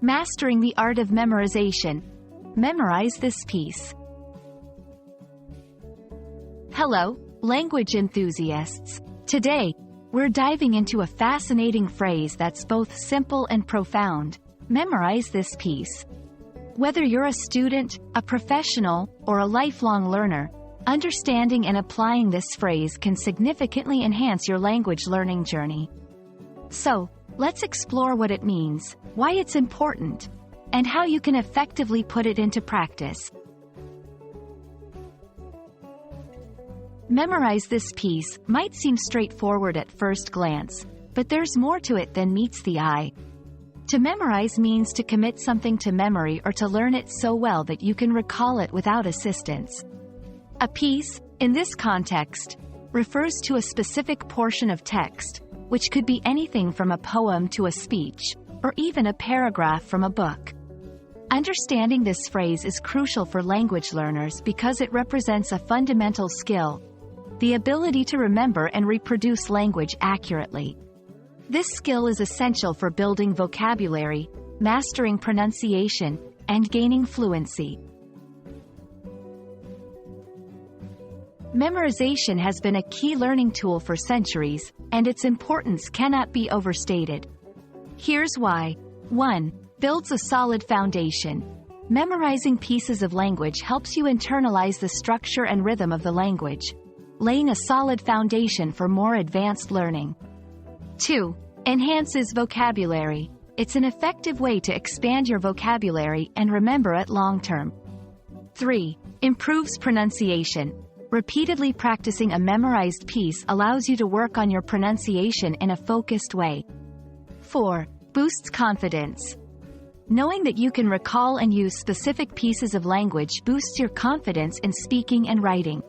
Mastering the art of memorization. Memorize this piece. Hello, language enthusiasts. Today, we're diving into a fascinating phrase that's both simple and profound. Memorize this piece. Whether you're a student, a professional, or a lifelong learner, understanding and applying this phrase can significantly enhance your language learning journey. So, let's explore what it means, why it's important, and how you can effectively put it into practice. Memorize this piece might seem straightforward at first glance, but there's more to it than meets the eye. To memorize means to commit something to memory or to learn it so well that you can recall it without assistance. A piece, in this context, refers to a specific portion of text, which could be anything from a poem to a speech, or even a paragraph from a book. Understanding this phrase is crucial for language learners because it represents a fundamental skill, the ability to remember and reproduce language accurately. This skill is essential for building vocabulary, mastering pronunciation, and gaining fluency. Memorization has been a key learning tool for centuries, and its importance cannot be overstated. Here's why. 1. Builds a solid foundation. Memorizing pieces of language helps you internalize the structure and rhythm of the language, laying a solid foundation for more advanced learning. 2. Enhances vocabulary. It's an effective way to expand your vocabulary and remember it long term. 3. Improves pronunciation. Repeatedly practicing a memorized piece allows you to work on your pronunciation in a focused way. 4. Boosts confidence. Knowing that you can recall and use specific pieces of language boosts your confidence in speaking and writing.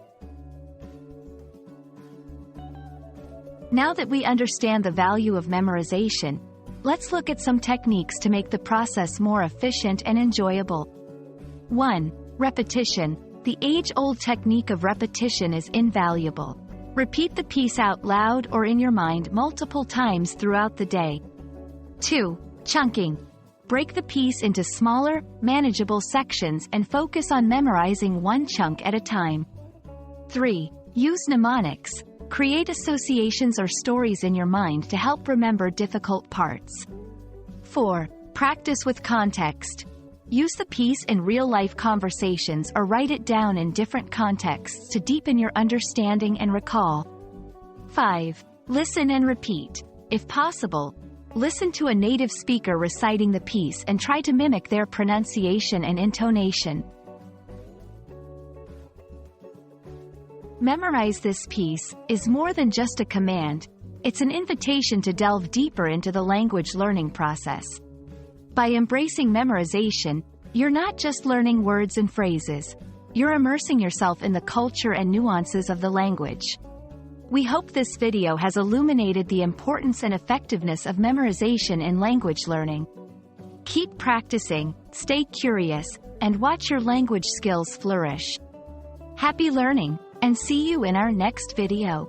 Now that we understand the value of memorization, let's look at some techniques to make the process more efficient and enjoyable. 1. Repetition. The age-old technique of repetition is invaluable. Repeat the piece out loud or in your mind multiple times throughout the day. 2. Chunking. Break the piece into smaller, manageable sections and focus on memorizing one chunk at a time. 3. Use mnemonics. Create associations or stories in your mind to help remember difficult parts. 4. Practice with context. Use the piece in real-life conversations or write it down in different contexts to deepen your understanding and recall. 5. Listen and repeat. If possible, listen to a native speaker reciting the piece and try to mimic their pronunciation and intonation. Memorize this piece is more than just a command, it's an invitation to delve deeper into the language learning process. By embracing memorization, you're not just learning words and phrases, you're immersing yourself in the culture and nuances of the language. We hope this video has illuminated the importance and effectiveness of memorization in language learning. Keep practicing, stay curious, and watch your language skills flourish. Happy learning, and see you in our next video.